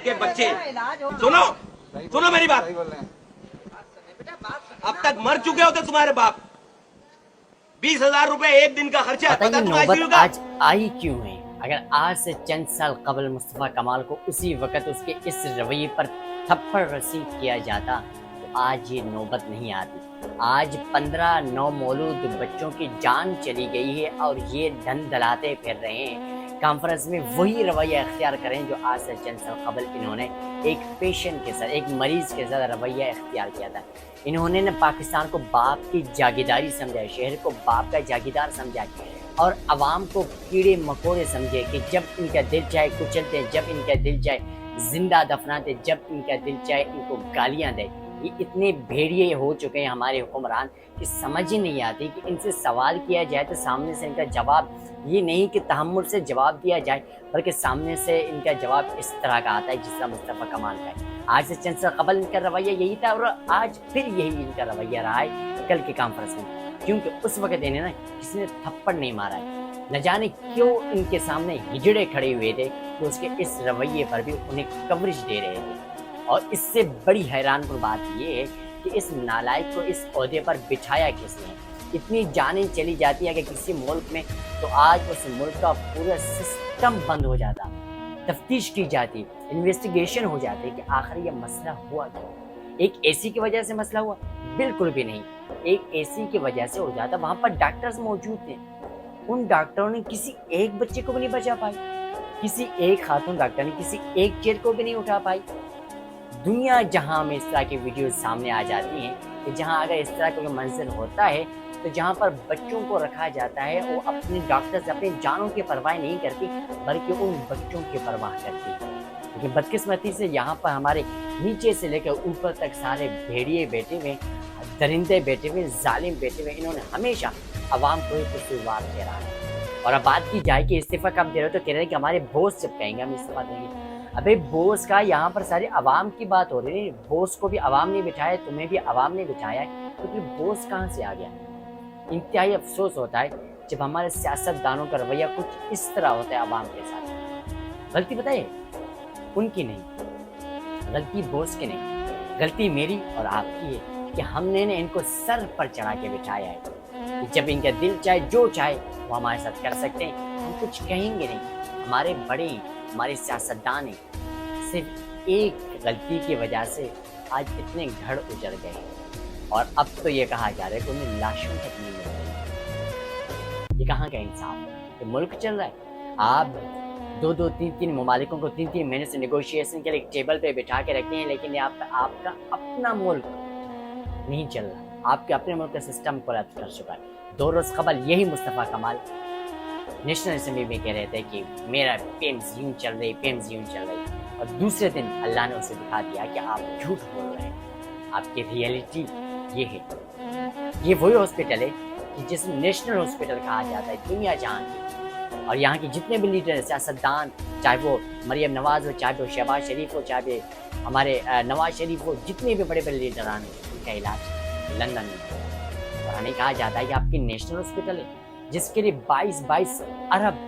के बच्चे सुनो सुनो मेरी बात, अब तक मर चुके होते तुम्हारे बाप। 20,000 रुपए एक दिन का खर्चा पता पता ये तुम्हारी नौबत आज आई क्यों है? अगर आज से चंद साल कबल मुस्तफ़ा कमाल को उसी वक्त उसके इस रवैये पर थप्पड़ रसीद किया जाता तो आज ये नौबत नहीं आती। आज 15 नौमौलूद बच्चों की जान चली गई है और ये धन दलाते फिर रहे हैं। कॉन्फ्रेंस में वही रवैया इख्तियार करें जो आज से चंद साल कबल इन्होंने एक पेशेंट के साथ, एक मरीज के साथ रवैया इख्तियार किया था। इन्होंने न पाकिस्तान को बाप की जागीरदारी समझा, शहर को बाप का जागीरदार समझा और अवाम को कीड़े मकोड़े समझे कि जब इनका दिल चाहे कुचलते हैं, जब इनका दिल चाहे जिंदा दफनाते, जब इनका दिल चाहे इनको गालियां दे। ये इतने भेड़िए हो चुके हैं हमारे हुक्मरान कि समझ ही नहीं आती कि इनसे सवाल किया जाए तो सामने से इनका जवाब ये नहीं कि तहम्मुल से जवाब दिया जाए, बल्कि सामने से इनका जवाब इस तरह का आता है जिस तरह मुस्तफ़ा कमाल का है। आज से चंद साल कबल इनका रवैया यही था और आज फिर यही इनका रवैया रहा है कल के कॉन्फ्रेंस में, क्योंकि उस वक्त इन्हें ना किसी ने थप्पड़ नहीं मारा है। न जाने क्यों इनके सामने हिजड़े खड़े हुए थे तो उसके इस रवैये पर भी उन्हें कवरेज दे रहे थे। और इससे बड़ी हैरानकुन बात ये है कि इस नालायक को इस ओहदे पर बिठाया किसने। इतनी जानें चली जाती है कि किसी मुल्क में तो आज उस मुल्क का पूरा सिस्टम बंद हो जाता, तफ्तीश की जाती, इन्वेस्टिगेशन हो जाती कि आखिर ये मसला हुआ क्यों। एक एसी की वजह से मसला हुआ? बिल्कुल भी नहीं। एक एसी की वजह से हो जाता, वहां पर डॉक्टर्स मौजूद थे, उन डॉक्टरों ने किसी एक बच्चे को भी नहीं बचा पाई, किसी एक खातून डॉक्टर ने किसी एक चेयर को भी नहीं उठा पाई। दुनिया जहां में इस तरह की वीडियो सामने आ जाती हैं कि जहां अगर इस तरह का मंजर होता है तो जहां पर बच्चों को रखा जाता है वो अपने डॉक्टर्स अपनी जानों की परवाह नहीं करती बल्कि उन बच्चों की परवाह करती है। लेकिन बदकिस्मती से यहाँ पर हमारे नीचे से लेकर ऊपर तक सारे भेड़िए बैठे हुए, दरिंदे बैठे हुए, जालिम बैठे हुए, इन्होंने हमेशा आवाम को ही कसूरवार ठहराया है। और अब बात की जाए कि इस्तीफा कब दे रहे हो तो कह रहे हैं कि हमारे बॉस जब कहेंगे हम इस्तीफा देंगे। अबे बॉस का यहाँ पर सारे अवाम की बात हो रही है, बॉस को भी अवाम ने बिठाया, तुम्हें भी अवाम ने बिठाया है, तो फिर बॉस कहाँ से आ गया? इंतहाई अफसोस होता है जब हमारे सियासतदानों का रवैया कुछ इस तरह होता है अवाम के साथ। गलती बताइए उनकी नहीं, गलती बॉस की नहीं, गलती मेरी और आपकी है कि हमने इनको सर पर चढ़ा के बिठाया है कि जब इनका दिल चाहे जो चाहे वो हमारे साथ कर सकते हैं, हम कुछ कहेंगे नहीं। हमारे बड़े हमारे सियासतदान हैं, सिर्फ एक गलती की वजह से आज इतने घर उजड़ गए और अब तो ये कहा जा रहा है कि उन्हें लाशों तक नहीं मिल रही। ये कहाँ का इंसाफ? ये मुल्क चल रहा है, आप 2-2, 3-3 ममालिकों को 3-3 महीने से नेगोशिएशन के लिए टेबल पे बिठा के रखते हैं, लेकिन आपका अपना मुल्क नहीं चल रहा। आपके अपने मुल्क का सिस्टम कोलैप्स कर चुका है। 2 रोज कबल यही मुस्तफ़ा कमाल नेशनल असेंबली में कह रहे थे कि मेरा पेम्स यूं चल रही, पेम्स यूं चल रही, और दूसरे दिन अल्लाह ने उसे दिखा दिया कि आप झूठ बोल रहे हैं, आपकी रियलिटी ये है। ये वही हॉस्पिटल है कि जिसे नेशनल हॉस्पिटल कहा जाता है दुनिया जहां की, और यहाँ के जितने भी लीडर सियासतदान, चाहे वो मरियम नवाज हो, चाहे वो शहबाज शरीफ हो, चाहे हमारे नवाज शरीफ हो, जितने भी बड़े बड़े लीडरान हैं, उनका इलाज लंदन में। और हमें कहा जाता है कि आपकी नेशनल हॉस्पिटल है जिसके लिए 22 अरब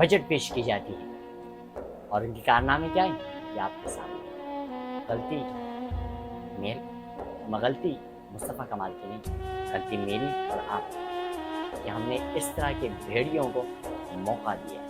बजट पेश की जाती है, और उनके कारनामे क्या है ये आपके सामने। गलती मेरी, गलती मुस्तफ़ा कमाल की नहीं, गलती मेरी और आपकी कि हमने इस तरह के भेड़ियों को मौका दिया।